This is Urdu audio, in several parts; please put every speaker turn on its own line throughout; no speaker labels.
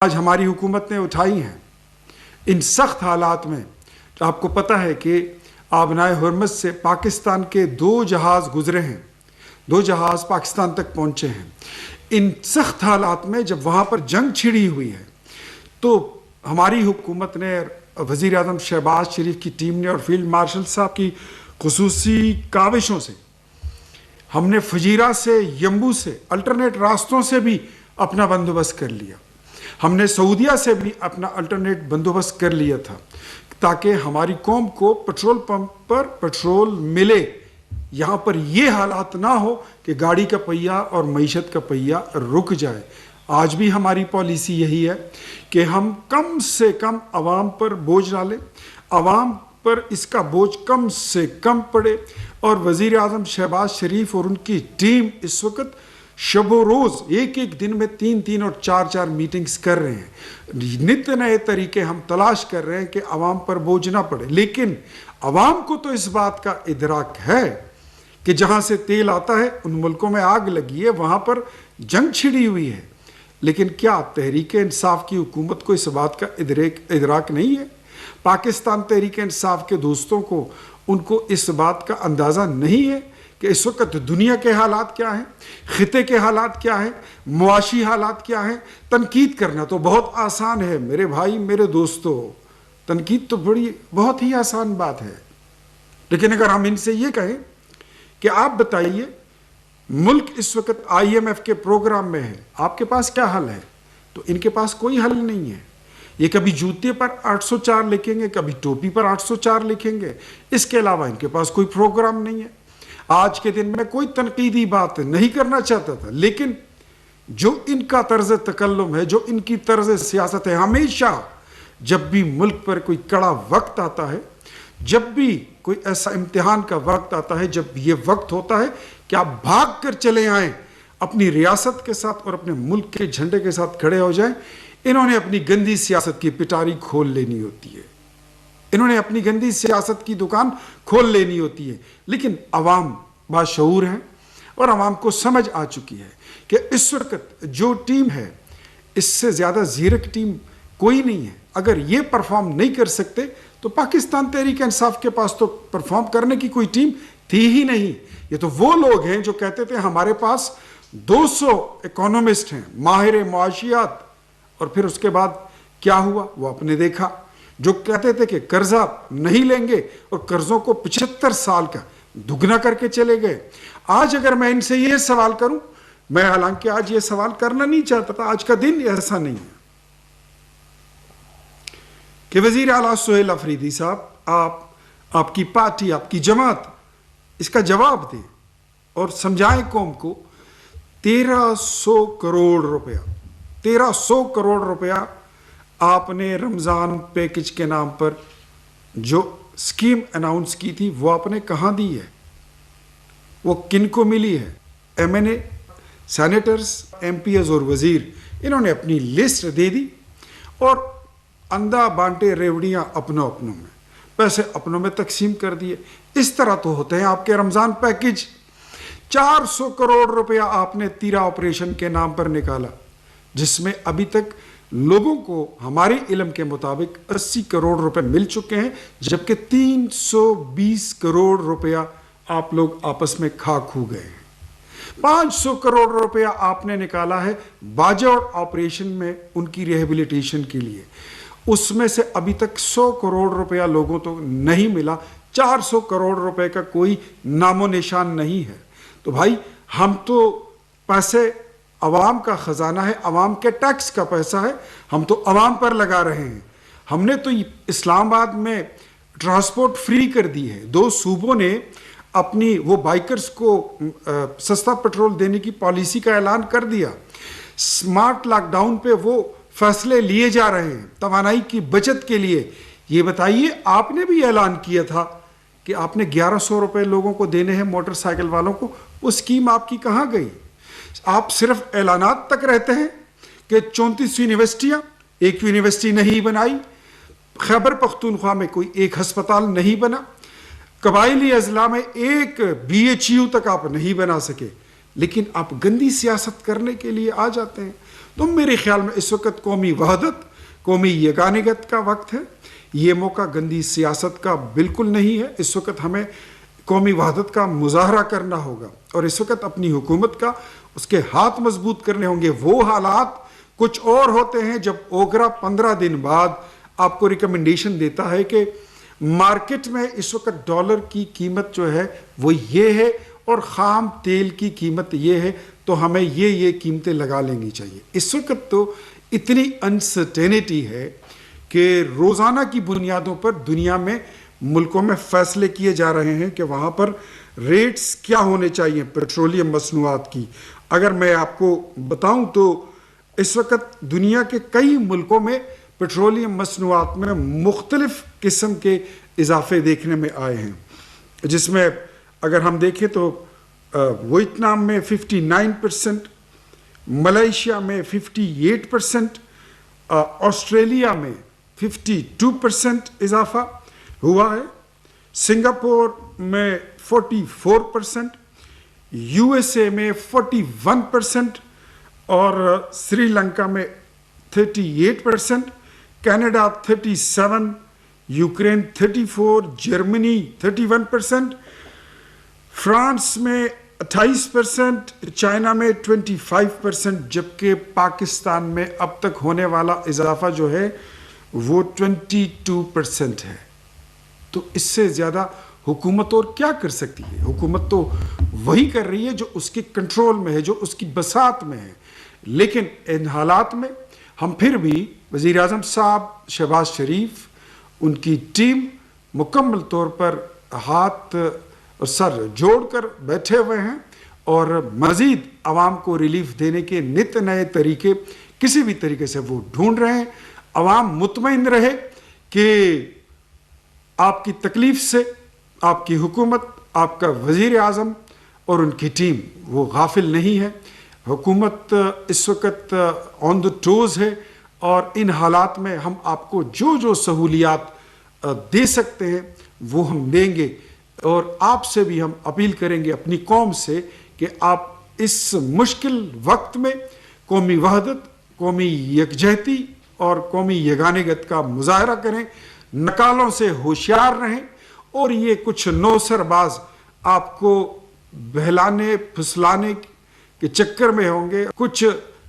آج ہماری حکومت نے اٹھائی ہیں ان سخت حالات میں. آپ کو پتہ ہے کہ آبنائے ہرمز سے پاکستان کے 2 جہاز گزرے ہیں، 2 جہاز پاکستان تک پہنچے ہیں. ان سخت حالات میں جب وہاں پر جنگ چھڑی ہوئی ہے تو ہماری حکومت نے، وزیر اعظم شہباز شریف کی ٹیم نے اور فیلڈ مارشل صاحب کی خصوصی کاوشوں سے ہم نے فجیرہ سے، یمبو سے، الٹرنیٹ راستوں سے بھی اپنا بندوبست کر لیا. ہم نے سعودیہ سے بھی اپنا الٹرنیٹ بندوبست کر لیا تھا تاکہ ہماری قوم کو پٹرول پمپ پر پٹرول ملے. یہاں پر یہ حالات نہ ہو کہ گاڑی کا پہیہ اور معیشت کا پہیہ رک جائے. آج بھی ہماری پالیسی یہی ہے کہ ہم کم سے کم عوام پر بوجھ ڈالیں، عوام پر اس کا بوجھ کم سے کم پڑے. اور وزیر اعظم شہباز شریف اور ان کی ٹیم اس وقت شب و روز ایک دن میں 3 اور 4 میٹنگز کر رہے ہیں. نت نئے طریقے ہم تلاش کر رہے ہیں کہ عوام پر بوجھ نہ پڑے. لیکن عوام کو تو اس بات کا ادراک ہے کہ جہاں سے تیل آتا ہے ان ملکوں میں آگ لگی ہے، وہاں پر جنگ چھڑی ہوئی ہے. لیکن کیا تحریک انصاف کی حکومت کو اس بات کا ادراک نہیں ہے؟ پاکستان تحریک انصاف کے دوستوں کو، ان کو اس بات کا اندازہ نہیں ہے کہ اس وقت دنیا کے حالات کیا ہیں، خطے کے حالات کیا ہیں، معاشی حالات کیا ہیں. تنقید کرنا تو بہت آسان ہے میرے بھائی، میرے دوستو، تنقید تو بہت ہی آسان بات ہے. لیکن اگر ہم ان سے یہ کہیں کہ آپ بتائیے ملک اس وقت IMF کے پروگرام میں ہے، آپ کے پاس کیا حل ہے؟ تو ان کے پاس کوئی حل نہیں ہے. یہ کبھی جوتے پر 804 لکھیں گے، کبھی ٹوپی پر 804 لکھیں گے. اس کے علاوہ ان کے پاس کوئی پروگرام نہیں ہے. آج کے دن میں کوئی تنقیدی بات نہیں کرنا چاہتا تھا، لیکن جو ان کا طرز تکلم ہے، جو ان کی طرز سیاست ہے، ہمیشہ جب بھی ملک پر کوئی کڑا وقت آتا ہے، جب بھی کوئی ایسا امتحان کا وقت آتا ہے، جب یہ وقت ہوتا ہے کہ آپ بھاگ کر چلے آئیں، اپنی ریاست کے ساتھ اور اپنے ملک کے جھنڈے کے ساتھ کھڑے ہو جائیں، انہوں نے اپنی گندی سیاست کی پٹاری کھول لینی ہوتی ہے. انہوں نے اپنی گندی سیاست کی دکان کھول لینی ہوتی ہے. لیکن عوام باشعور ہیں اور عوام کو سمجھ آ چکی ہے کہ اس وقت جو ٹیم ہے اس سے زیادہ زیرک ٹیم کوئی نہیں ہے. اگر یہ پرفارم نہیں کر سکتے تو پاکستان تحریک انصاف کے پاس تو پرفارم کرنے کی کوئی ٹیم تھی ہی نہیں. یہ تو وہ لوگ ہیں جو کہتے تھے ہمارے پاس 200 اکانومسٹ ہیں، ماہر معاشیات، اور پھر اس کے بعد کیا ہوا وہ آپ نے دیکھا. جو کہتے تھے کہ قرضہ نہیں لیں گے اور قرضوں کو 75 سال کا دگنا کر کے چلے گئے. آج اگر میں ان سے یہ سوال کروں، میں حالانکہ آج یہ سوال کرنا نہیں چاہتا تھا، آج کا دن ایسا نہیں ہے، کہ وزیر اعلیٰ سہیل افریدی صاحب، آپ کی پارٹی، آپ کی جماعت اس کا جواب دے اور سمجھائیں قوم کو. 1300 کروڑ روپیہ آپ نے رمضان پیکج کے نام پر جو سکیم اناؤنس کی تھی وہ آپ نے کہاں دی ہے؟ وہ کن کو ملی ہے؟ MNA، سینیٹرز، MPs اور وزیر، انہوں نے اپنی لسٹ دے دی اور اندھا بانٹے ریوڑیاں اپنوں میں، پیسے اپنوں میں تقسیم کر دیے. اس طرح تو ہوتے ہیں آپ کے رمضان پیکج. 400 کروڑ روپیہ آپ نے تیرا آپریشن کے نام پر نکالا، جس میں ابھی تک لوگوں کو ہمارے علم کے مطابق 80 کروڑ روپے مل چکے ہیں، جبکہ 320 کروڑ روپیہ آپ لوگ آپس میں کھو گئے ہیں. 500 کروڑ روپیہ آپ نے نکالا ہے باجوڑ آپریشن میں ان کی ریہیبلیٹیشن کے لیے، اس میں سے ابھی تک 100 کروڑ روپیہ لوگوں تو نہیں ملا. 400 کروڑ روپے کا کوئی نام و نشان نہیں ہے. تو بھائی ہم تو پیسے عوام کا خزانہ ہے، عوام کے ٹیکس کا پیسہ ہے، ہم تو عوام پر لگا رہے ہیں. ہم نے تو اسلام آباد میں ٹرانسپورٹ فری کر دی ہے. 2 صوبوں نے اپنی وہ بائکرز کو سستا پیٹرول دینے کی پالیسی کا اعلان کر دیا. سمارٹ لاک ڈاؤن پہ وہ فیصلے لیے جا رہے ہیں توانائی کی بچت کے لیے. یہ بتائیے آپ نے بھی اعلان کیا تھا کہ آپ نے 1100 روپے لوگوں کو دینے ہیں، موٹر سائیکل والوں کو. وہ اسکیم آپ کی کہاں گئی؟ آپ صرف اعلانات تک رہتے ہیں کہ 34 یونیورسٹیاں، ایک یونیورسٹی نہیں بنائی. خیبر پختونخوا میں کوئی ایک ہسپتال نہیں بنا. قبائلی اضلاع میں ایک BHU تک آپ نہیں بنا سکے. لیکن آپ گندی سیاست کرنے کے لیے آ جاتے ہیں. تو میرے خیال میں اس وقت قومی وحدت، قومی یگانگت کا وقت ہے. یہ موقع گندی سیاست کا بالکل نہیں ہے. اس وقت ہمیں قومی وحدت کا مظاہرہ کرنا ہوگا، اور اس وقت اپنی حکومت کا اس کے ہاتھ مضبوط کرنے ہوں گے. وہ حالات کچھ اور ہوتے ہیں جب اوگرا 15 دن بعد آپ کو ریکمنڈیشن دیتا ہے کہ مارکیٹ میں اس وقت ڈالر کی قیمت جو ہے وہ یہ ہے اور خام تیل کی قیمت یہ ہے، تو ہمیں یہ قیمتیں لگا لینی چاہیے. اس وقت تو اتنی انسرٹینٹی ہے کہ روزانہ کی بنیادوں پر دنیا میں ملکوں میں فیصلے کیے جا رہے ہیں کہ وہاں پر ریٹس کیا ہونے چاہیے پیٹرولیم مصنوعات کی. اگر میں آپ کو بتاؤں تو اس وقت دنیا کے کئی ملکوں میں پیٹرولیم مصنوعات میں مختلف قسم کے اضافے دیکھنے میں آئے ہیں، جس میں اگر ہم دیکھیں تو ویتنام میں 59%، ملائیشیا میں 58%، آسٹریلیا میں 52% اضافہ ہوا ہے، سنگاپور میں 44%، یو ایس اے میں 41%، اور سری لنکا میں 38%، کینیڈا 37%، یوکرین 34%، جرمنی 31%، فرانس میں 28%، چائنا میں 25%، جبکہ پاکستان میں اب تک ہونے والا اضافہ جو ہے وہ 22% ہے. تو اس سے زیادہ حکومت اور کیا کر سکتی ہے؟ حکومت تو وہی کر رہی ہے جو اس کے کنٹرول میں ہے، جو اس کی بساط میں ہے. لیکن ان حالات میں ہم پھر بھی وزیر اعظم صاحب شہباز شریف، ان کی ٹیم مکمل طور پر ہاتھ اور سر جوڑ کر بیٹھے ہوئے ہیں اور مزید عوام کو ریلیف دینے کے نت نئے طریقے کسی بھی طریقے سے وہ ڈھونڈ رہے ہیں. عوام مطمئن رہے کہ آپ کی تکلیف سے آپ کی حکومت، آپ کا وزیر اعظم اور ان کی ٹیم وہ غافل نہیں ہے. حکومت اس وقت آن دا ٹوز ہے، اور ان حالات میں ہم آپ کو جو سہولیات دے سکتے ہیں وہ ہم دیں گے. اور آپ سے بھی ہم اپیل کریں گے، اپنی قوم سے، کہ آپ اس مشکل وقت میں قومی وحدت، قومی یکجہتی اور قومی یگانگت کا مظاہرہ کریں، نکالوں سے ہوشیار رہیں، اور یہ کچھ نوسر باز آپ کو بہلانے پھسلانے کے چکر میں ہوں گے، کچھ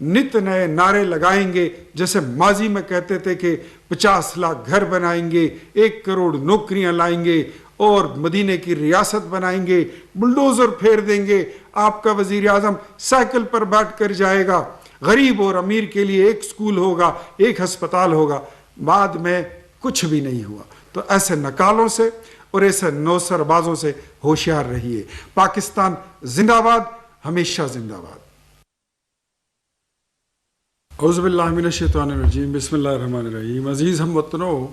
نت نئے نعرے لگائیں گے، جیسے ماضی میں کہتے تھے کہ 50 لاکھ گھر بنائیں گے، 1 کروڑ نوکریاں لائیں گے اور مدینے کی ریاست بنائیں گے، بلڈوزر پھیر دیں گے، آپ کا وزیر اعظم سائیکل پر بیٹھ کر جائے گا، غریب اور امیر کے لیے 1 سکول ہوگا، 1 ہسپتال ہوگا. بعد میں کچھ بھی نہیں ہوا. تو ایسے نکالوں سے اور ایسے نوسر بازوں سے ہوشیار رہیے. پاکستان زندہ باد، ہمیشہ زندہ باد. اعوذ باللہ من الشیطان الرجیم، بسم اللہ الرحمن الرحیم. عزیز ہم وطنوں،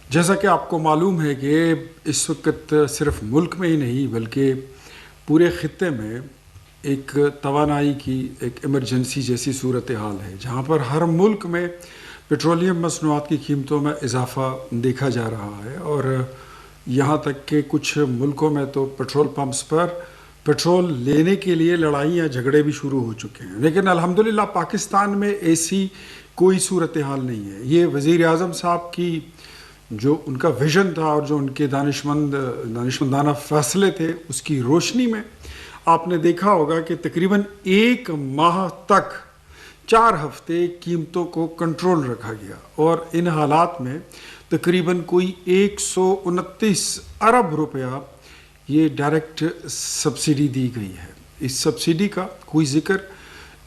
جیسا کہ آپ کو معلوم ہے کہ اس وقت صرف ملک میں ہی نہیں بلکہ پورے خطے میں ایک توانائی کی ایک ایمرجنسی جیسی صورتحال ہے، جہاں پر ہر ملک میں پیٹرولیم مصنوعات کی قیمتوں میں اضافہ دیکھا جا رہا ہے، اور یہاں تک کہ کچھ ملکوں میں تو پیٹرول پمپس پر پیٹرول لینے کے لیے لڑائیاں جھگڑے بھی شروع ہو چکے ہیں. لیکن الحمدللہ پاکستان میں ایسی کوئی صورتحال نہیں ہے. یہ وزیر اعظم صاحب کی جو ان کا ویژن تھا اور جو ان کے دانشمندانہ فیصلے تھے، اس کی روشنی میں آپ نے دیکھا ہوگا کہ تقریباً 1 ماہ تک 4 ہفتے قیمتوں کو کنٹرول رکھا گیا، اور ان حالات میں تقریباً کوئی 129 ارب روپیہ یہ ڈائریکٹ سبسڈی دی گئی ہے. اس سبسڈی کا کوئی ذکر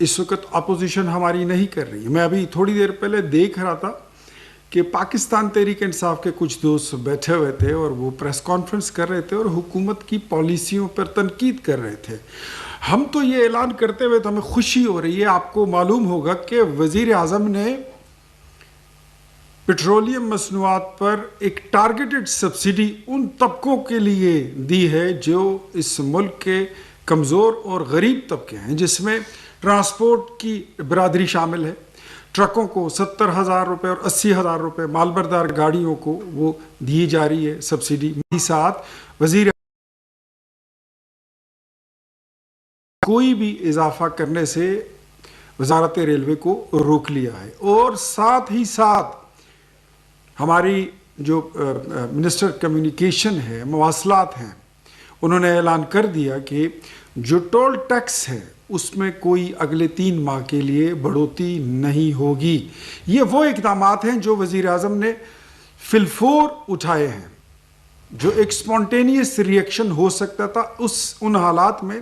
اس وقت اپوزیشن ہماری نہیں کر رہی. میں ابھی تھوڑی دیر پہلے دیکھ رہا تھا کہ پاکستان تحریک انصاف کے کچھ دوست بیٹھے ہوئے تھے اور وہ پریس کانفرنس کر رہے تھے اور حکومت کی پالیسیوں پر تنقید کر رہے تھے. ہم تو یہ اعلان کرتے ہوئے تو ہمیں خوشی ہو رہی ہے. آپ کو معلوم ہوگا کہ وزیر اعظم نے پیٹرولیم مصنوعات پر ایک ٹارگیٹڈ سبسڈی ان طبقوں کے لیے دی ہے جو اس ملک کے کمزور اور غریب طبقے ہیں، جس میں ٹرانسپورٹ کی برادری شامل ہے. ٹرکوں کو 70,000 روپے اور 80,000 روپے، مال بردار گاڑیوں کو وہ دی جا رہی ہے سبسڈی. ساتھ وزیر کوئی بھی اضافہ کرنے سے وزارت ریلوے کو روک لیا ہے، اور ساتھ ہی ساتھ ہماری جو منسٹر کمیونیکیشن ہے، مواصلات ہیں، انہوں نے اعلان کر دیا کہ جو ٹول ٹیکس ہے اس میں کوئی اگلے 3 ماہ کے لیے بڑھوتری نہیں ہوگی۔ یہ وہ اقدامات ہیں جو وزیر اعظم نے فی الفور اٹھائے ہیں، جو ایک سپونٹینیس ریئیکشن ہو سکتا تھا ان حالات میں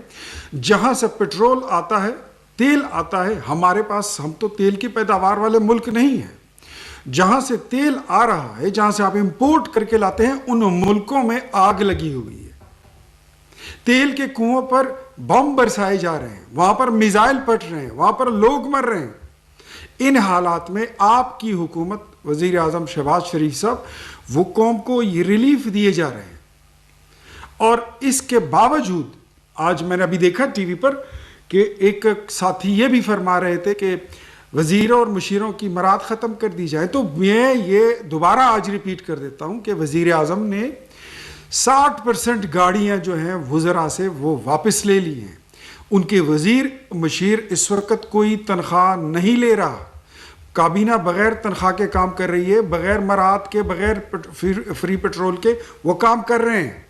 جہاں سے پیٹرول آتا ہے، تیل آتا ہے۔ ہمارے پاس، ہم تو تیل کی پیداوار والے ملک نہیں ہیں۔ جہاں سے تیل آ رہا ہے، جہاں سے آپ امپورٹ کر کے لاتے ہیں، ان ملکوں میں آگ لگی ہوئی ہے، تیل کے کنووں پر بم برسائے جا رہے ہیں، وہاں پر میزائل پھٹ رہے ہیں، وہاں پر لوگ مر رہے ہیں۔ ان حالات میں آپ کی حکومت، وزیر اعظم شہباز شریف صاحب، وہ قوم کو یہ ریلیف دیے جا رہے ہیں، اور اس کے باوجود آج میں نے ابھی دیکھا ٹی وی پر کہ ایک ساتھی یہ بھی فرما رہے تھے کہ وزیروں اور مشیروں کی مراد ختم کر دی جائے۔ تو میں یہ دوبارہ آج ریپیٹ کر دیتا ہوں کہ وزیر اعظم نے 60% گاڑیاں جو ہیں وزراء سے وہ واپس لے لی ہیں۔ ان کے وزیر مشیر اس وقت کوئی تنخواہ نہیں لے رہا، کابینہ بغیر تنخواہ کے کام کر رہی ہے، بغیر مراعات کے، بغیر فری پیٹرول کے وہ کام کر رہے ہیں۔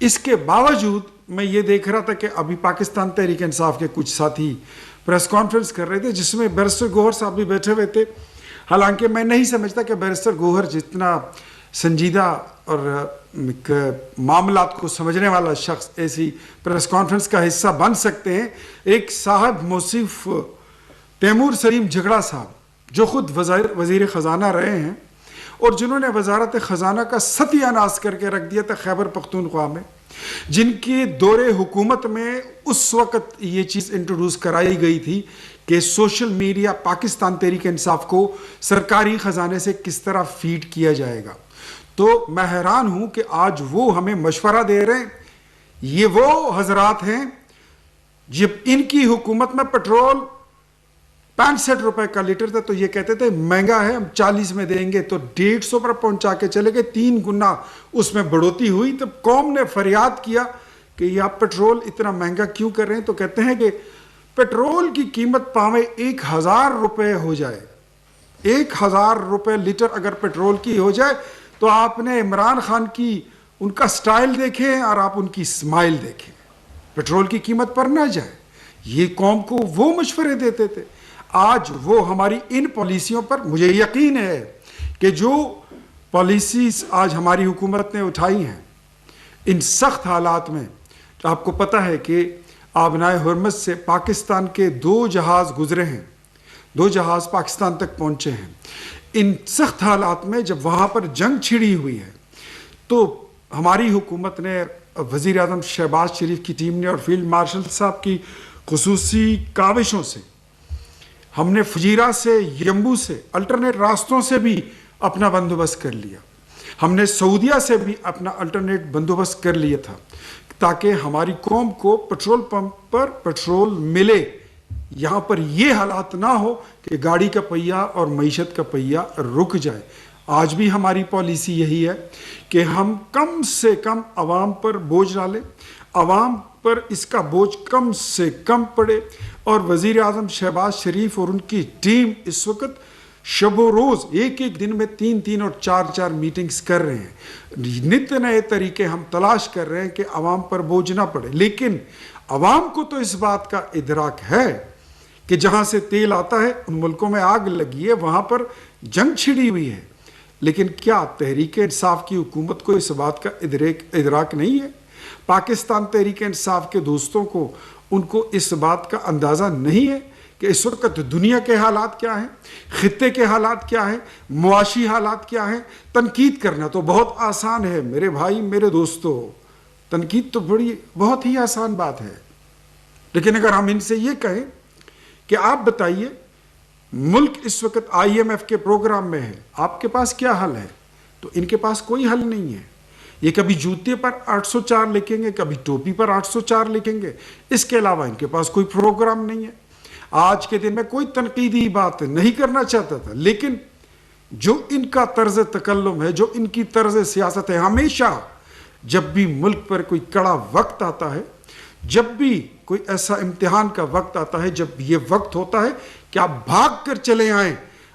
اس کے باوجود میں یہ دیکھ رہا تھا کہ ابھی پاکستان تحریک انصاف کے کچھ ساتھی پریس کانفرنس کر رہے تھے جس میں بیرسٹر گوہر صاحب بھی بیٹھے ہوئے تھے۔ حالانکہ میں نہیں سمجھتا کہ بیرسٹر گوہر جتنا سنجیدہ اور معاملات کو سمجھنے والا شخص ایسی پریس کانفرنس کا حصہ بن سکتے ہیں۔ ایک صاحب موصوف تیمور سلیم جھگڑا صاحب جو خود وزیر خزانہ رہے ہیں اور جنہوں نے وزارت خزانہ کا ستیہ ناش کر کے رکھ دیا تھا خیبر پختونخوا میں، جن کی دور حکومت میں اس وقت یہ چیز انٹروڈیوس کرائی گئی تھی کہ سوشل میڈیا پاکستان تحریک انصاف کو سرکاری خزانے سے کس طرح فیڈ کیا جائے گا۔ تو میں حیران ہوں کہ آج وہ ہمیں مشورہ دے رہے ہیں۔ یہ وہ حضرات ہیں جب ان کی حکومت میں پیٹرول 65 روپے کا لیٹر تھا تو یہ کہتے تھے مہنگا ہے، ہم 40 میں دیں گے، تو 150 پر پہنچا کے چلے گئے، 3 گنا اس میں بڑھوتری ہوئی۔ تب قوم نے فریاد کیا کہ یہ آپ پیٹرول اتنا مہنگا کیوں کر رہے ہیں؟ تو کہتے ہیں کہ پیٹرول کی قیمت پاویں 1000 روپے ہو جائے، 1000 روپے لیٹر اگر پیٹرول کی ہو جائے تو آپ نے عمران خان کی ان کا سٹائل دیکھیں اور آپ ان کی اسمائل دیکھیں، پیٹرول کی قیمت پر نہ جائے۔ یہ قوم کو وہ مشورے دیتے تھے۔ آج وہ ہماری ان پالیسیوں پر، مجھے یقین ہے کہ جو پالیسیز آج ہماری حکومت نے اٹھائی ہیں ان سخت حالات میں، آپ کو پتہ ہے کہ آبنائے ہرمز سے پاکستان کے 2 جہاز گزرے ہیں، 2 جہاز پاکستان تک پہنچے ہیں۔ ان سخت حالات میں جب وہاں پر جنگ چھڑی ہوئی ہے تو ہماری حکومت نے، وزیر اعظم شہباز شریف کی ٹیم نے اور فیلڈ مارشل صاحب کی خصوصی کاوشوں سے، ہم نے فجیرہ سے، یمبو سے، الٹرنیٹ راستوں سے بھی اپنا بندوبست کر لیا۔ ہم نے سعودیہ سے بھی اپنا الٹرنیٹ بندوبست کر لیا تھا تاکہ ہماری قوم کو پیٹرول پمپ پر پیٹرول ملے۔ یہاں پر یہ حالات نہ ہو کہ گاڑی کا پہیہ اور معیشت کا پہیہ رک جائے۔ آج بھی ہماری پالیسی یہی ہے کہ ہم کم سے کم عوام پر بوجھ ڈالیں، عوام پر اس کا بوجھ کم سے کم پڑے، اور وزیر اعظم شہباز شریف اور ان کی ٹیم اس وقت شب و روز ایک دن میں 3 اور 4 میٹنگز کر رہے ہیں۔ نت نئے طریقے ہم تلاش کر رہے ہیں کہ عوام پر بوجھ نہ پڑے، لیکن عوام کو تو اس بات کا ادراک ہے کہ جہاں سے تیل آتا ہے ان ملکوں میں آگ لگی ہے، وہاں پر جنگ چھڑی ہوئی ہے۔ لیکن کیا تحریک انصاف کی حکومت کو اس بات کا ادراک نہیں ہے؟ پاکستان تحریک انصاف کے دوستوں کو، ان کو اس بات کا اندازہ نہیں ہے کہ اس وقت دنیا کے حالات کیا ہیں، خطے کے حالات کیا ہیں، معاشی حالات کیا ہیں؟ تنقید کرنا تو بہت آسان ہے میرے بھائی، میرے دوستو، تنقید تو بہت ہی آسان بات ہے۔ لیکن اگر ہم ان سے یہ کہیں کہ آپ بتائیے ملک اس وقت آئی ایم ایف کے پروگرام میں ہے، آپ کے پاس کیا حل ہے؟ تو ان کے پاس کوئی حل نہیں ہے۔ یہ کبھی جوتے پر 804 لکھیں گے، کبھی ٹوپی پر 804 لکھیں گے، اس کے علاوہ ان کے پاس کوئی پروگرام نہیں ہے۔ آج کے دن میں کوئی تنقیدی بات نہیں کرنا چاہتا تھا، لیکن جو ان کا طرز تکلم ہے، جو ان کی طرز سیاست ہے، ہمیشہ جب بھی ملک پر کوئی کڑا وقت آتا ہے، جب بھی کوئی ایسا امتحان کا وقت آتا ہے جب یہ وقت ہوتا ہے کہ آپ بھاگ کر چلے آئیں،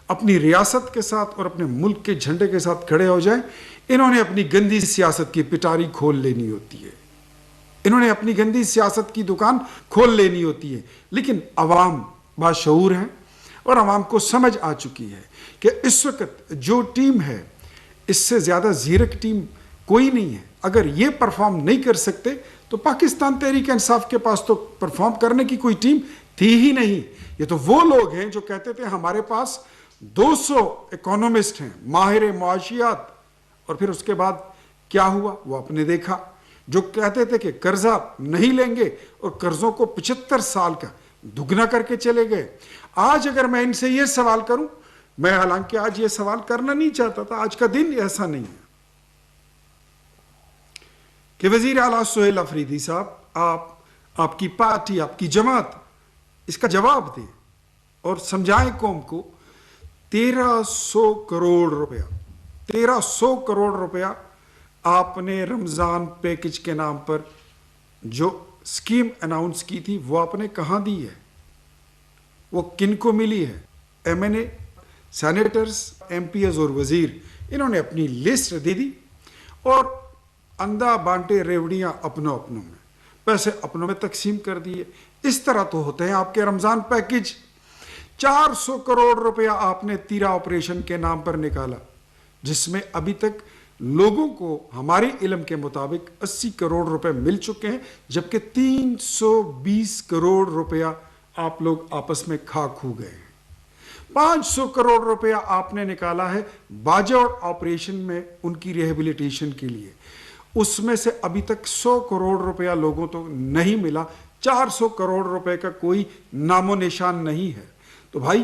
اپنی ریاست کے ساتھ اور اپنے ملک کے جھنڈے کے ساتھ کھڑے ہو جائیں، انہوں نے اپنی گندی سیاست کی پٹاری کھول لینی ہوتی ہے، انہوں نے اپنی گندی سیاست کی دکان کھول لینی ہوتی ہے۔ لیکن عوام باشعور ہیں اور عوام کو سمجھ آ چکی ہے کہ اس وقت جو ٹیم ہے اس سے زیادہ زیرک ٹیم کوئی نہیں ہے۔ اگر یہ پرفارم نہیں کر سکتے تو پاکستان تحریک انصاف کے پاس تو پرفارم کرنے کی کوئی ٹیم تھی ہی نہیں۔ یہ تو وہ لوگ ہیں جو کہتے تھے ہمارے پاس 200 اکانومسٹ ہیں، ماہر معاشیات، اور پھر اس کے بعد کیا ہوا وہ آپ نے دیکھا، جو کہتے تھے کہ قرضہ نہیں لیں گے اور قرضوں کو 75 سال کا دگنا کر کے چلے گئے۔ آج اگر میں ان سے یہ سوال کروں، میں حالانکہ آج یہ سوال کرنا نہیں چاہتا تھا، آج کا دن ایسا نہیں ہے، کہ وزیر اعلیٰ سہیل افریدی صاحب، آپ کی پارٹی، آپ کی جماعت اس کا جواب دیں اور سمجھائیں قوم کو 1300 کروڑ روپیہ آپ نے رمضان پیکج کے نام پر جو سکیم اناؤنس کی تھی وہ آپ نے کہاں دی ہے، وہ کن کو ملی ہے؟ ایم این اے، سینیٹرز، ایم پی ایز اور وزیر، انہوں نے اپنی لسٹ دے دی اور اندھا بانٹے ریوڑیاں اپنوں میں، پیسے اپنوں میں تقسیم کر دیے۔ اس طرح تو ہوتے ہیں آپ کے رمضان پیکج۔ 400 کروڑ روپیہ آپ نے تیرا آپریشن کے نام پر نکالا، جس میں ابھی تک لوگوں کو ہمارے علم کے مطابق 80 کروڑ روپے مل چکے ہیں، جبکہ 320 کروڑ روپیہ آپ لوگ آپس میں کھا کھو گئے ہیں۔ 500 کروڑ روپیہ آپ نے نکالا ہے باجوڑ آپریشن میں ان کی ریہیبلیٹیشن کے لیے، اس میں سے ابھی تک 100 کروڑ روپیہ لوگوں تو نہیں ملا، 400 کروڑ روپے کا کوئی نام و نشان نہیں ہے۔ تو بھائی